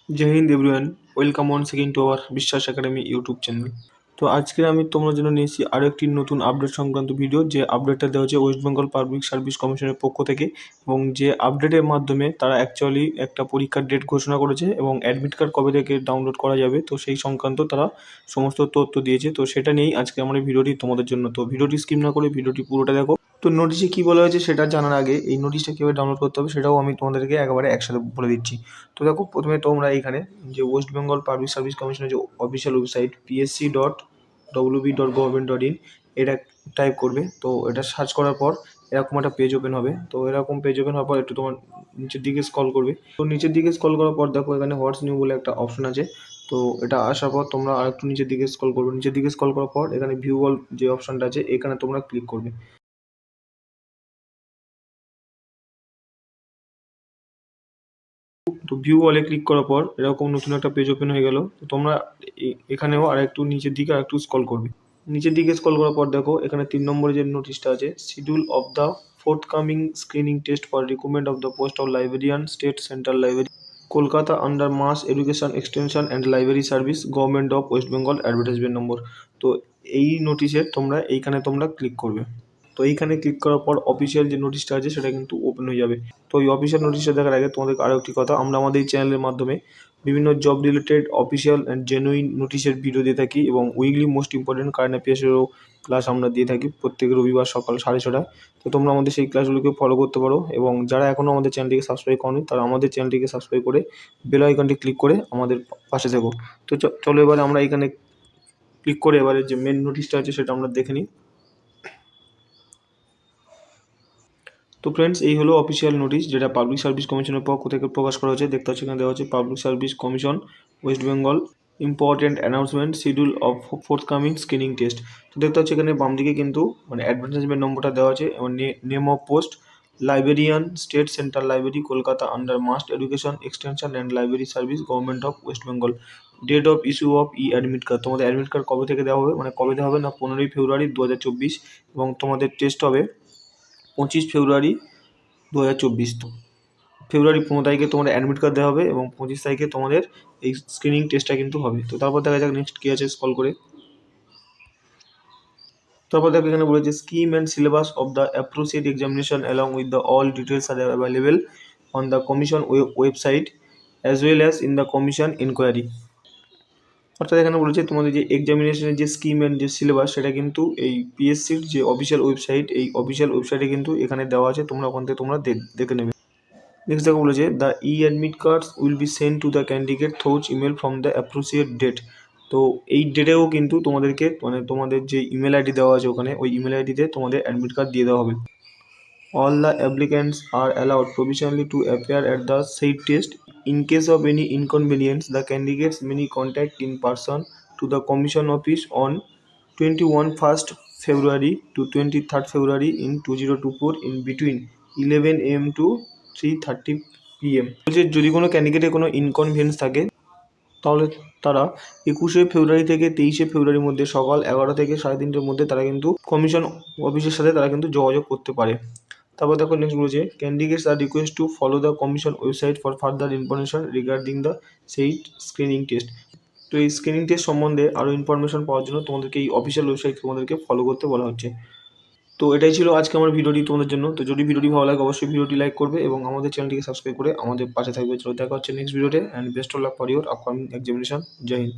Joy Hind everyone, welcome once again to our Biswas Academy YouTube channel. তো আজকে আমি তোমাদের জন্য নিয়ে এসেছি আরও একটি নতুন আপডেট সংক্রান্ত ভিডিও। যে আপডেটটা দেওয়া হচ্ছে ওয়েস্ট বেঙ্গল পাবলিক সার্ভিস কমিশনের পক্ষ থেকে, এবং যে আপডেটের মাধ্যমে তারা অ্যাকচুয়ালি একটা পরীক্ষার ডেট ঘোষণা করেছে এবং অ্যাডমিট কার্ড কবে থেকে ডাউনলোড করা যাবে, তো সেই সংক্রান্ত তারা সমস্ত তথ্য দিয়েছে। তো সেটা নিয়েই আজকে আমার এই ভিডিওটি তোমাদের জন্য। তো ভিডিওটি স্কিপ না করে ভিডিওটি পুরোটা দেখো। তো নোটিশে কী বলা হয়েছে সেটা জানার আগে এই নোটিশটা কীভাবে ডাউনলোড করতে হবে সেটাও আমি তোমাদেরকে একেবারে একসাথে বলে দিচ্ছি। তো দেখো, প্রথমে তোমরা এইখানে যে ওয়েস্ট বেঙ্গল পাবলিক সার্ভিস কমিশনের যে অফিসিয়াল ওয়েবসাইট psc.wb.gov.in এটা টাইপ করবে। তো এটা সার্চ করার পর এরকম একটা পেজ ওপেন হবে। তো এরকম পেজ ওপেন হওয়ার পর একটু তোমার নিচের দিকে স্ক্রল করবে। তো নিচের দিকে স্ক্রল করার পর দেখো এখানে হোয়াটস নিউ বলে একটা অপশন আছে। তো এটা আসার পর তোমরা আর একটু নিচের দিকে স্ক্রল করবে। নিচের দিকে স্ক্রল করার পর এখানে ভিউ অল যে অপশনটা আছে এখানে তোমরা ক্লিক করবে। তো ভিউ অলে ক্লিক করার পর এরকম নতুন একটা পেজ ওপেন হয়ে গেল। তো তোমরা এখানেও আর একটু নিচের দিকে আর একটু স্ক্রল করবে। নিচের দিকে স্ক্রল করার পর দেখো এখানে 3 নম্বরে যে নোটিশটা আছে, schedule of the forthcoming screening test for recruitment of the post of librarian, state central library, Kolkata, under mass education extension and library service, government of West Bengal, advertisement number. তো এই নোটিশের এইখানে তোমরা ক্লিক করবে। তো এইখানে ক্লিক করার পর অফিসিয়াল যে নোটিশটা আছে সেটা কিন্তু ওপেন হয়ে যাবে। তো এই অফিসিয়াল নোটিশটা দেখার আগে তোমাদেরকে আরও একটি কথা, আমরা আমাদের এই চ্যানেলের মাধ্যমে বিভিন্ন job related official and genuine নোটিশের ভিডিও দিয়ে থাকি, এবং উইকলি মোস্ট ইম্পর্টেন্ট কারেন্ট অ্যাফেয়ার্সেরও ক্লাস আমরা দিয়ে থাকি প্রত্যেক রবিবার সকাল 6:30টায়। তো তোমরা আমাদের সেই ক্লাসগুলোকে ফলো করতে পারো, এবং যারা এখনও আমাদের চ্যানেলটিকে সাবস্ক্রাইব করনি তারা আমাদের চ্যানেলটিকে সাবস্ক্রাইব করে বেল আইকনটি ক্লিক করে আমাদের পাশে থেকো। তো চলো এবারে আমরা এখানে ক্লিক করে এবারে যে মেন নোটিশটা আছে সেটা আমরা দেখে নিই। তো ফ্রেন্ডস, এই হলো অফিসিয়াল নোটিশ যেটা পাবলিক সার্ভিস কমিশনের পক্ষ থেকে প্রকাশ করা হয়েছে। দেখতে হচ্ছে এখানে দেওয়া হচ্ছে public service commission West Bengal important announcement schedule of forthcoming screening test. তো দেখতে হচ্ছে এখানে বাম দিকে কিন্তু অ্যাডভার্টাইজমেন্ট নম্বরটা দেওয়া আছে, এবং name of post librarian, state central library, Kolkata, under mass education extension and library service, government of West Bengal. Date of issue of admit card, তোমাদের অ্যাডমিট কার্ড কবে থেকে দেওয়া হবে, কবে দেওয়া হবে না 15ই ফেব্রুয়ারি 2024, এবং তোমাদের টেস্ট হবে 25 ফেব্রুয়ারি 2024। তো ফেব্রুয়ারি 15 তারিখে তোমাদের অ্যাডমিট কার্ড দেওয়া হবে, এবং 25 তারিখে তোমাদের এই স্ক্রিনিং টেস্টটা কিন্তু হবে। তো তারপর দেখা যাক নেক্সট কী আছে স্ক্রল করে। তারপর দেখো এখানে বলেছে scheme and syllabus of the appropriate examination along with the all details are available on the commission website as well as in the commission inquiry. অর্থাৎ এখানে বলেছে তোমাদের যে এক্সামিনেশনের যে স্কিম অ্যান্ড যে সিলেবাস সেটা কিন্তু এই পিএসসির যে অফিসিয়াল ওয়েবসাইট, এই অফিসিয়াল ওয়েবসাইটে কিন্তু এখানে দেওয়া আছে, তোমরা ওখান থেকে তোমরা দেখে নেবে। নেক্সট দেখো বলেছে the admit cards will be send to the candidate through email from the appropriate date. তো এই ডেটেও কিন্তু তোমাদেরকে তোমাদের যে ইমেল আইডি দেওয়া আছে ওখানে, ওই ইমেল আইডিতে তোমাদের অ্যাডমিট কার্ড দিয়ে দেওয়া হবে। All the applicants are allowed provisionally to appear at the said test. In case of any inconvenience, the candidates may contact in person to the commission office on 21st February to 23rd February in 2024 in between 11 AM to 3:30 PM. যদি কোনো ক্যান্ডিডেটের কোনো inconvenience থাকে তাহলে তারা 21শে ফেব্রুয়ারি থেকে 23শে ফেব্রুয়ারির মধ্যে সকাল 11 থেকে 3:30টার মধ্যে তারা কিন্তু কমিশন অফিসের সাথে তারা কিন্তু যোগাযোগ করতে পারে। তারপর দেখো নেক্সট বলেছে candidates are request to follow the commission website for further information regarding the said screening test. তো এই স্ক্রিনিং টেস্ট সম্বন্ধে আরও ইনফরমেশন পাওয়ার জন্য তোমাদেরকে এই অফিসিয়াল ওয়েবসাইট তোমাদেরকে ফলো করতে বলা হচ্ছে। তো এটাই ছিল আজকে আমার ভিডিওটি তোমাদের জন্য। তো যদি ভিডিওটি ভালো লাগে অবশ্যই ভিডিওটি লাইক করবে এবং আমাদের চ্যানেলটিকে সাবস্ক্রাইব করে আমাদের পাশে থাকবে। চলো দেখা হচ্ছে নেক্সট ভিডিওতে, and best of luck for your upcoming examination. জয় হিন্দ।